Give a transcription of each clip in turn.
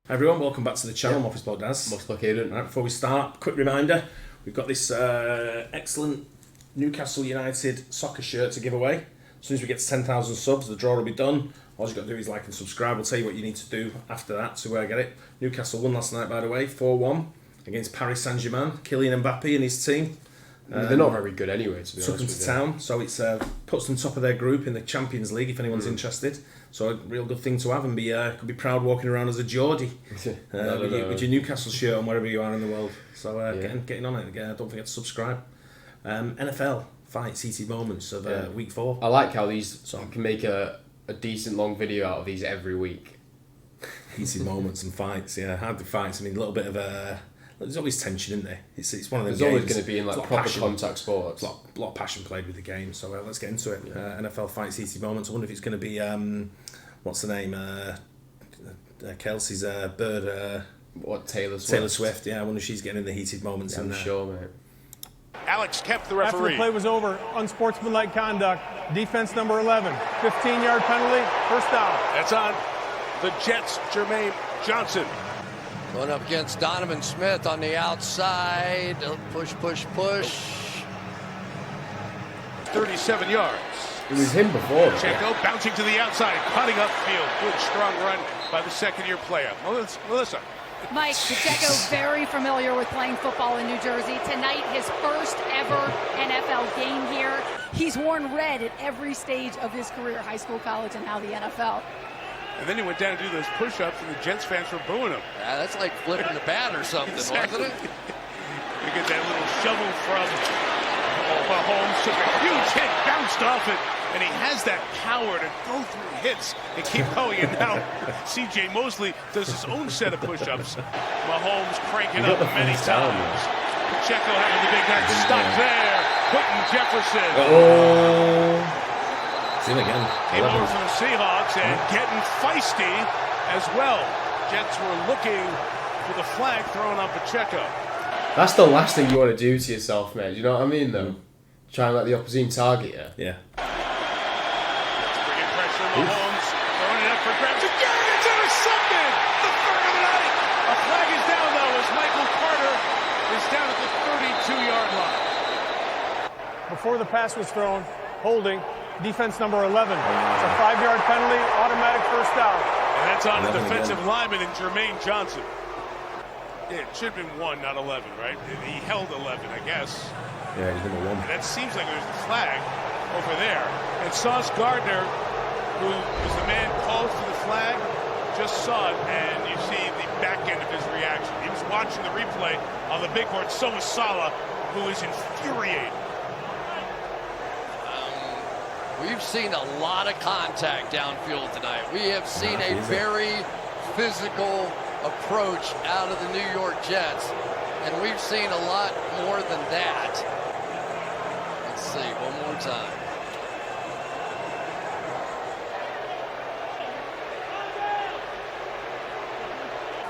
Everyone, welcome back to the channel. I'm Office Bloke Daz. Disqualifications. Right, before we start, quick reminder, we've got this excellent Newcastle United soccer shirt to give away. As soon as we get to 10,000 subs, the draw will be done. All you've got to do is like and subscribe. We'll tell you what you need to do after that to get it. Newcastle won last night, by the way, 4-1 against Paris Saint-Germain. Kylian Mbappe and his team. They're not very good anyway, to be honest. Took them to town, so it's puts them top of their group in the Champions League if anyone's interested. So a real good thing to have and could be proud walking around as a Geordie with your Newcastle shirt on wherever you are in the world. So getting on it again. Don't forget to subscribe. NFL fights, heated moments of week 4. I like how these can make a decent long video out of these every week. Heated moments and fights, hard to fights. I mean, a little bit of there's always tension, isn't there? It's one of those. There's always going to be in like proper contact sports. A lot of passion played with the game. So let's get into it. NFL fights, heated moments. I wonder if it's going to be what's the name? Kelsey's bird. What, Taylor Swift? Taylor Swift. Yeah, I wonder if she's getting in the heated moments. I'm sure, mate. Alex Kemp, the referee. After the play was over, unsportsmanlike conduct. Defense number 11, 15-yard penalty, first down. That's on the Jets, Jermaine Johnson. Going up against Donovan Smith on the outside. Push. 37 yards. It was him before. Pacheco bouncing to the outside, cutting upfield. Good strong run by the second-year player. Melissa. Mike, Pacheco very familiar with playing football in New Jersey. Tonight, his first ever NFL game here. He's worn red at every stage of his career, high school, college, and now the NFL. And then he went down to do those push-ups, and the Jets fans were booing him. Yeah, that's like flipping the bat or something, Exactly. wasn't it? You get that little shovel from Mahomes, took a huge hit, bounced off it, and he has that power to go through hits and keep going. And now C.J. Mosley does his own set of push-ups. Mahomes cranking up many times. Pacheco having the big night. Stop there. Quentin Jefferson. See him again. Came over from the Seahawks and getting feisty as well. Jets were looking for the flag thrown on Pacheco. That's the last thing you want to do to yourself, mate. Do you know what I mean, though? Try and let the opposition target you. Yeah. Bringing pressure, Mahomes throwing it up for grabs again. It's intercepted. The third of the night. A flag is down though as Michael Carter is down at the 32-yard line. Before the pass was thrown, holding, defense number 11. It's a 5-yard penalty, automatic first down. And that's on the defensive lineman and Jermaine Johnson. Yeah, it should have been 1, not 11, right? He held 11, I guess. Yeah, he's number 1. And that seems like there's a flag over there. And Sauce Gardner, who was the man called for the flag, just saw it, and you see the back end of his reaction. He was watching the replay on the big board. So was Salah, who is infuriated. We've seen a lot of contact downfield tonight. We have seen a very physical approach out of the New York Jets, and we've seen a lot more than that. Let's see, one more time.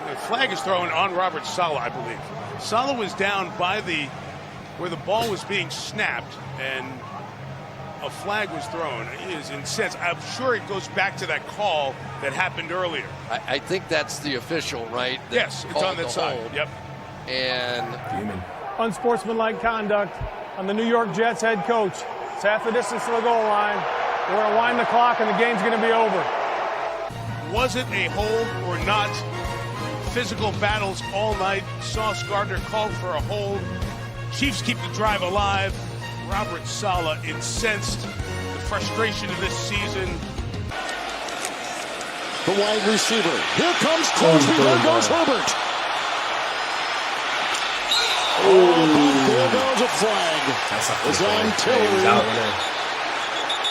The flag is thrown on Robert Salah, I believe. Salah was down by where the ball was being snapped, and a flag was thrown. He is incensed. I'm sure it goes back to that call that happened earlier. I think that's the official, right? Yes, it's on that side. Hold. Yep. And Unsportsmanlike conduct on the New York Jets head coach. It's half the distance to the goal line. We're going to wind the clock and the game's going to be over. Was it a hold or not? Physical battles all night. Sauce Gardner called for a hold. Chiefs keep the drive alive. Robert Salah incensed. The frustration of this season. The wide receiver. Here comes Crosby. There goes Herbert. There goes a flag. It's on Tillery.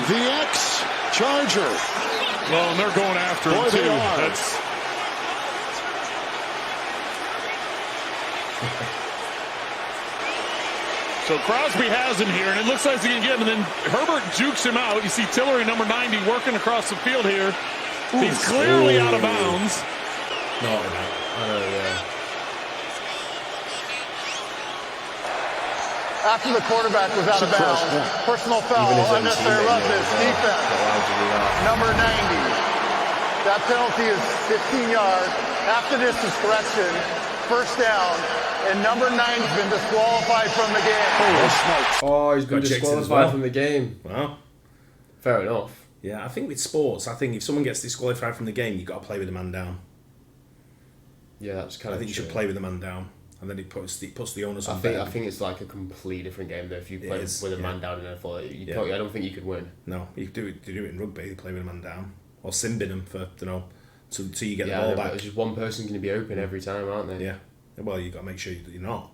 The ex-Charger. Well, and they're going after him, too. That's... So Crosby has him here, and it looks like he can get him, and then Herbert jukes him out. You see Tillery, number 90, working across the field here. He's clearly out of bounds. No, yeah. After the quarterback was out of bounds, personal foul, unnecessary roughness, defense, number 90. That penalty is 15 yards. After this is correction, first down, and number 9's been disqualified from the game. Oh, he's been disqualified from the game. Wow. Fair enough. Yeah, I think with sports, I think if someone gets disqualified from the game, you've got to play with the man down. Yeah, that's kind of. I think you should play with the man down, and then it puts the onus on. I think it's like a completely different game though. If you play with a man down in NFL, I don't think you could win. No, you do it in rugby. You play with a man down, or sin bin them for till you get the ball back. It's just one person's going to be open every time, aren't they? Yeah. Well, you got to make sure you're not.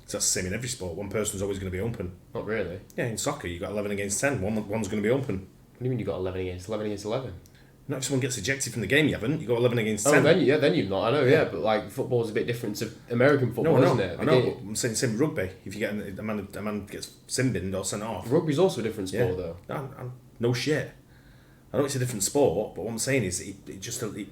So that's the same in every sport. One person's always going to be open. Not really. Yeah, in soccer you got 11 against 10. One's going to be open. What do you mean you got 11 against 11? Not if someone gets ejected from the game, you haven't. You got 11 against 10. Oh, then you've not. I know, yeah, but like football's a bit different to American football, isn't it? I know. But I'm saying same with rugby. If you get a man gets sin binned or sent off. Rugby's also a different sport, though. No shit. I know it's a different sport, but what I'm saying is it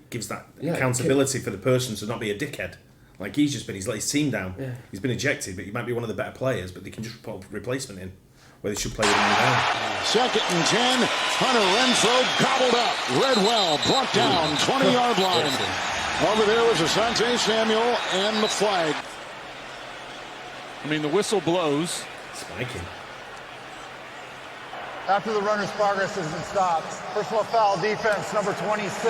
gives that accountability for the person to not be a dickhead. Like he's just been, he's let his team down. Yeah. He's been ejected, but he might be one of the better players, but they can just put a replacement in where they should play with him down. 2nd and 10. Hunter Renfro gobbled up. Redwell brought down 20-yard line. Over there was Asante Samuel and the flag. I mean, the whistle blows. Spiking. After the runner's progress isn't stopped, personal foul defense number 26.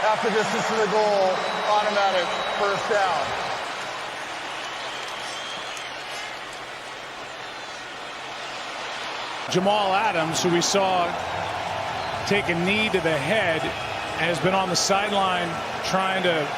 After distance to the goal, automatic first down. Jamal Adams, who we saw take a knee to the head, has been on the sideline trying to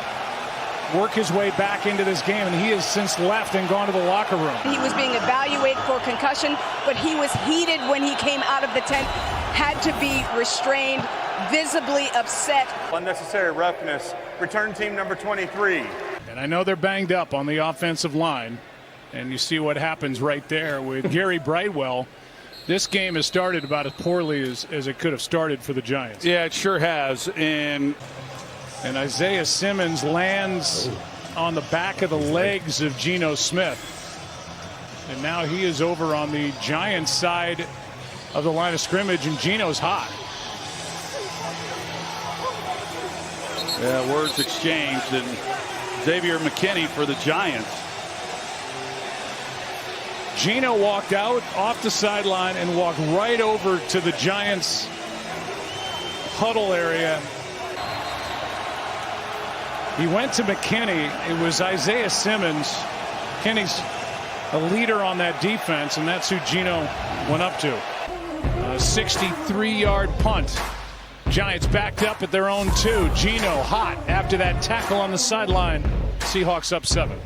work his way back into this game, and he has since left and gone to the locker room. He was being evaluated for concussion, but he was heated when he came out of the tent, had to be restrained, visibly upset. Unnecessary roughness. Return team number 23. And I know they're banged up on the offensive line, and you see what happens right there with Gary Brightwell. This game has started about as poorly as it could have started for the Giants. Yeah, it sure has. And Isaiah Simmons lands on the back of the legs of Geno Smith. And now he is over on the Giants side of the line of scrimmage, and Geno's hot. Yeah, words exchanged, and Xavier McKinney for the Giants. Geno walked out off the sideline and walked right over to the Giants huddle area. He went to McKinney. It was Isaiah Simmons. McKinney's a leader on that defense, and that's who Geno went up to. A 63-yard punt. Giants backed up at their own 2. Geno hot after that tackle on the sideline. Seahawks up 7.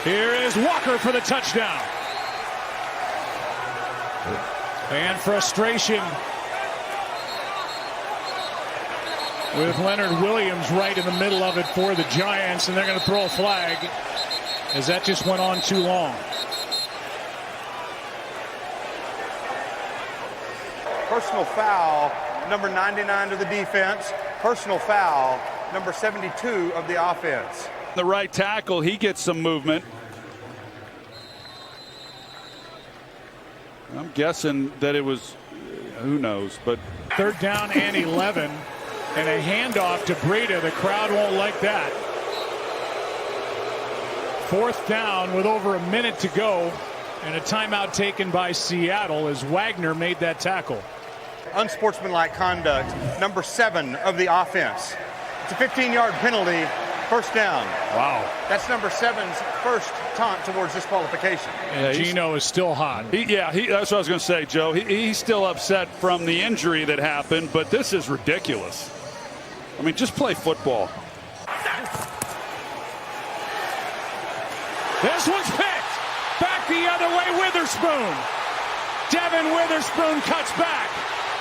Here is Walker for the touchdown. And frustration with Leonard Williams right in the middle of it for the Giants, and they're going to throw a flag as that just went on too long. Personal foul, number 99 to the defense. Personal foul, number 72 of the offense. The right tackle, he gets some movement. I'm guessing that it was, who knows, but 3rd down and 11, and a handoff to Breida. The crowd won't like that. 4th down with over a minute to go, and a timeout taken by Seattle as Wagner made that tackle. Unsportsmanlike conduct, number 7 of the offense. It's a 15-yard penalty. First down. Wow. That's number 7's first taunt towards disqualification. And Geno is still hot. That's what I was going to say, Joe. He's still upset from the injury that happened, but this is ridiculous. I mean, just play football. This one's picked. Back the other way, Witherspoon. Devin Witherspoon cuts back.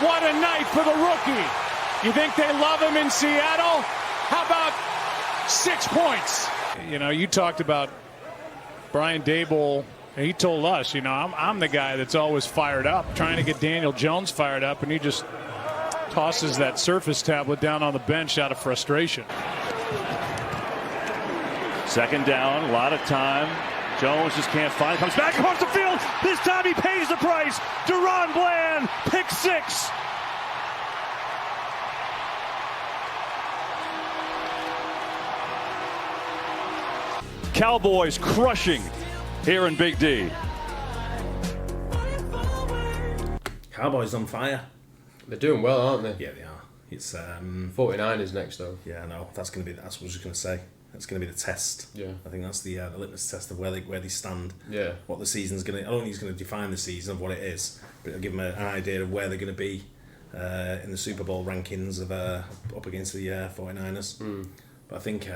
What a night for the rookie. You think they love him in Seattle? How about 6 points? You know, you talked about Brian Daboll. He told us, you know, I'm the guy that's always fired up, trying to get Daniel Jones fired up, and he just tosses that Surface tablet down on the bench out of frustration. 2nd down, a lot of time. Jones just can't find it. Comes back across the field. This time he pays the price. Deron Bland, pick 6. Cowboys crushing here in Big D. Cowboys on fire. They're doing well, aren't they? Yeah, they are. It's 49ers next though. Yeah, no, that's what I was just going to say. That's going to be the test. Yeah, I think that's the litmus test of where they stand. Yeah, what the season's going to. I don't think he's going to define the season of what it is, but it'll give them an idea of where they're going to be in the Super Bowl rankings of up against the 49ers. But I think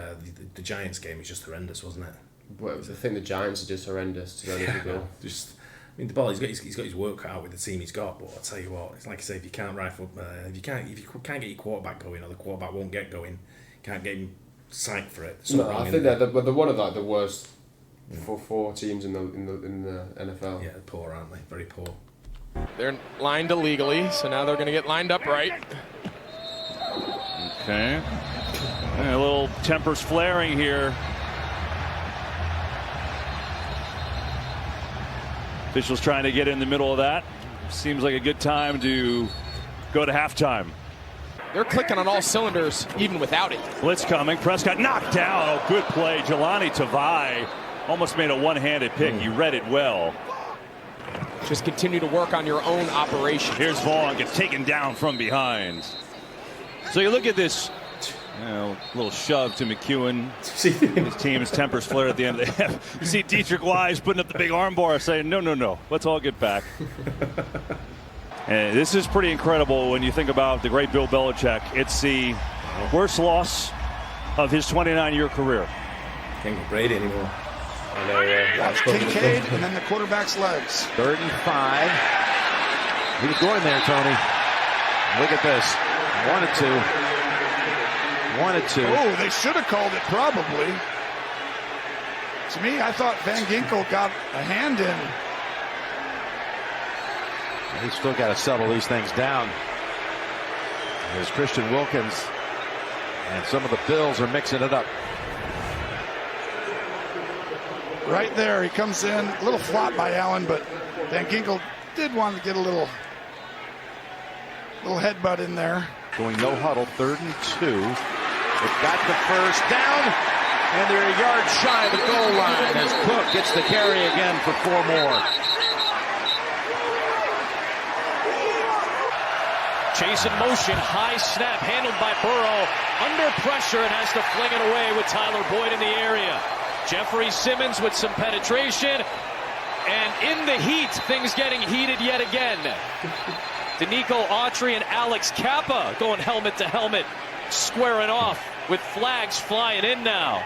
the Giants game was just horrendous, wasn't it? Well, I think the Giants are just horrendous. To be honest with you. Just. I mean, the ball. He's got his work cut out with the team he's got. But I tell you what, it's like I say, if you can't rifle, if you can't get your quarterback going, or the quarterback won't get going, can't get him psyched for it. No, I think they're one of the worst four teams in the NFL. Yeah, poor, aren't they? Very poor. They're lined illegally, so now they're going to get lined up right. Okay, and a little tempers flaring here. Officials trying to get in the middle of that. Seems like a good time to go to halftime. They're clicking on all cylinders, even without it. Blitz coming. Prescott knocked down. Oh, good play. Jelani Tavai almost made a one-handed pick. He read it well. Just continue to work on your own operation. Here's Vaughn, gets taken down from behind. So you look at this, little shove to McEwen. His team's tempers flare at the end of the half. You see Dietrich Wise putting up the big arm bar saying, no, let's all get back. And this is pretty incredible when you think about the great Bill Belichick. It's the worst loss of his 29-year career. Can't get Brady anymore. That's Kincaid and then the quarterback's legs. 3rd and 5. He was going there, Tony. Look at this. 1 and 2. Oh, they should have called it probably. To me, I thought Van Ginkel got a hand in. He's still got to settle these things down. There's Christian Wilkins, and some of the Bills are mixing it up. Right there, he comes in. A little flop by Allen, but Van Ginkel did want to get a little headbutt in there. Going no huddle, 3rd and 2. They've got the first down, and they're a yard shy of the goal line as Cook gets the carry again for 4 more. Chase in motion, high snap, handled by Burrow, under pressure and has to fling it away with Tyler Boyd in the area. Jeffrey Simmons with some penetration, and in the heat, things getting heated yet again. Danico Autry and Alex Kappa going helmet to helmet, squaring off with flags flying in now.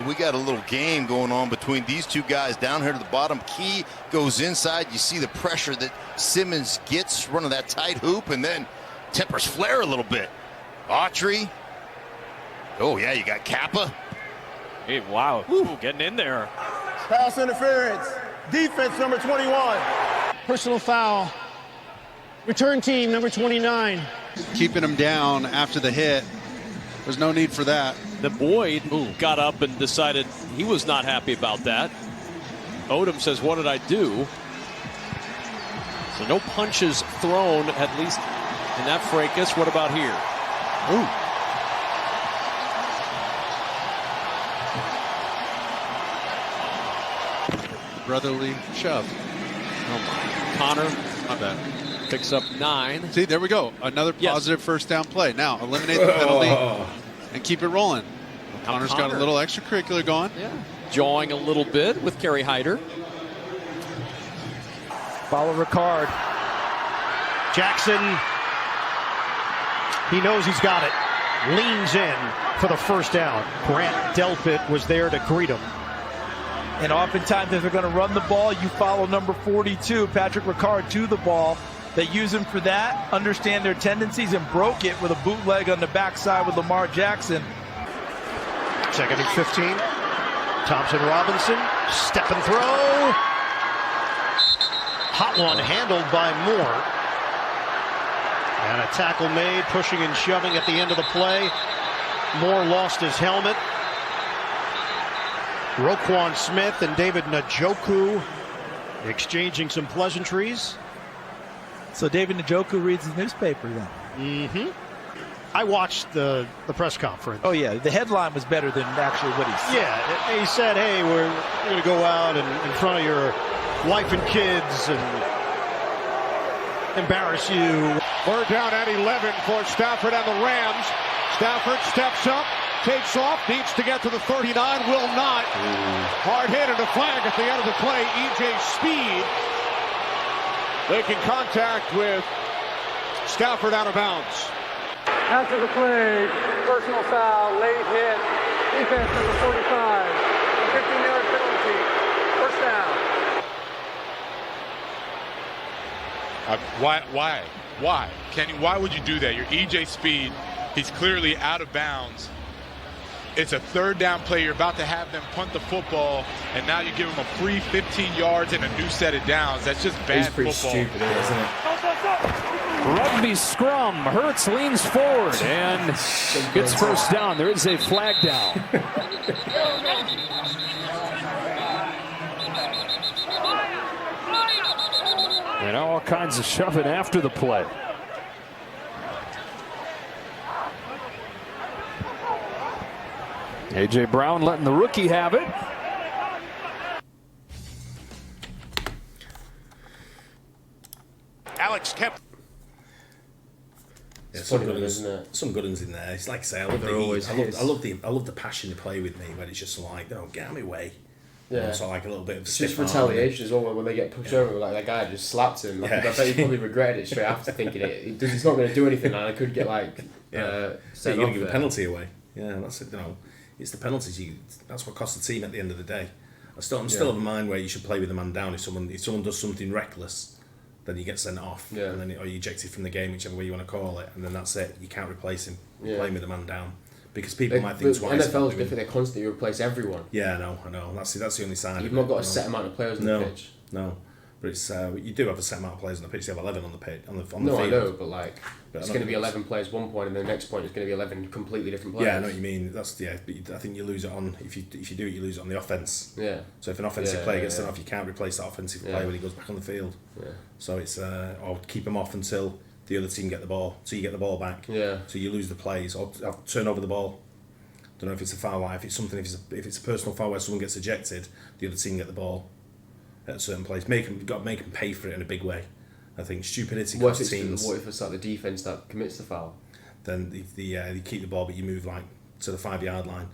We got a little game going on between these two guys down here to the bottom. Key goes inside. You see the pressure that Simmons gets running that tight hoop, and then tempers flare a little bit. Autry. Oh, yeah, you got Kappa. Hey, wow. Ooh, getting in there. Pass interference. Defense number 21. Personal foul. Return team number 29. Keeping him down after the hit. There's no need for that. The Boyd got up and decided he was not happy about that. Odom says, what did I do? So no punches thrown, at least in that fracas. What about here? Ooh. Brotherly shove. Oh my. Connor, my bad, picks up 9. See, there we go. Another positive first down play. Now eliminate the penalty and keep it rolling. Connor's got a little extracurricular going. Yeah. Jawing a little bit with Kerry Hyder. Follow Ricard. Jackson. He knows he's got it. Leans in for the first down. Grant Delpit was there to greet him. And oftentimes, if they're going to run the ball, you follow number 42, Patrick Ricard, to the ball. They use him for that, understand their tendencies, and broke it with a bootleg on the backside with Lamar Jackson. 2nd and 15. Thompson Robinson, step and throw. Hot one handled by Moore. And a tackle made, pushing and shoving at the end of the play. Moore lost his helmet. Roquan Smith and David Njoku exchanging some pleasantries. So David Njoku reads the newspaper then. Mm-hmm. I watched the press conference. Oh, yeah. The headline was better than actually what he said. Yeah. He said, hey, we're going to go out and in front of your wife and kids and embarrass you. We're down at 11 for Stafford and the Rams. Stafford steps up, takes off, needs to get to the 39, will not. Hard hit and a flag at the end of the play. E.J. Speed making contact with Stafford out of bounds. After the play, personal foul, late hit, defense number 45, 15-yard penalty, first down. Why? Kenny, why would you do that? You're EJ Speed. He's clearly out of bounds. It's a third down play. You're about to have them punt the football, and now you give them a free 15 yards and a new set of downs. That's just bad football. It's pretty stupid, isn't it? Rugby scrum. Hurts leans forward and gets first down. There is a flag down. And all kinds of shoving after the play. A.J. Brown letting the rookie have it. Alex kept. Yeah, some good ones in there. It's like I say, I love the passion they play with me, when it's just like, don't get out of my way. Yeah. So like a little bit of it's just retaliation as well when they get pushed over. Like that guy just slapped him. Like, I bet he probably regretted it straight after, thinking he's not going to do anything, and I could get like you're going to give a penalty away. Yeah, that's it. It's the penalties. That's what costs the team at the end of the day. I'm still of a mind where you should play with the man down. If someone does something reckless, then you get sent off, and then or you ejected from the game, whichever way you want to call it, and then that's it. You can't replace him. You're playing with the man down. Because people might think twice. NFL is different. They constantly replace everyone. Yeah, I know. That's the only side. You've not got a set amount of players on the pitch. No, but it's you do have a set amount of players on the pitch. You have 11 on the pitch on the field. No, I know, but it's going to be 11 players one point, and the next point it's going to be 11 completely different players. Yeah, I know what you mean. But I think you lose it on if you do it, you lose it on the offense. Yeah. So if an offensive player gets sent off, you can't replace that offensive player when he goes back on the field. Yeah. So it's or keep him off until the other team get the ball, so you get the ball back. Yeah. So you lose the plays or turn over the ball. Don't know if it's a foul, if it's a personal foul where someone gets ejected, the other team get the ball at a certain place. Got to make them pay for it in a big way. I think stupidity costs teams. What if it's like the defense that commits the foul? Then they keep the ball, but you move like to the 5-yard line.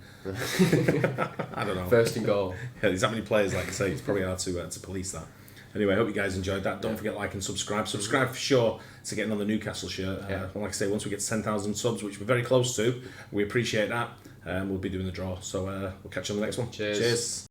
I don't know. First and goal. Yeah, there's that many players, like I say, it's probably hard to police that. Anyway, I hope you guys enjoyed that. Don't forget like and subscribe. Subscribe for sure to getting on the Newcastle shirt. Like I say, once we get to 10,000 subs, which we're very close to, we appreciate that. We'll be doing the draw. So we'll catch you on the next one. Cheers.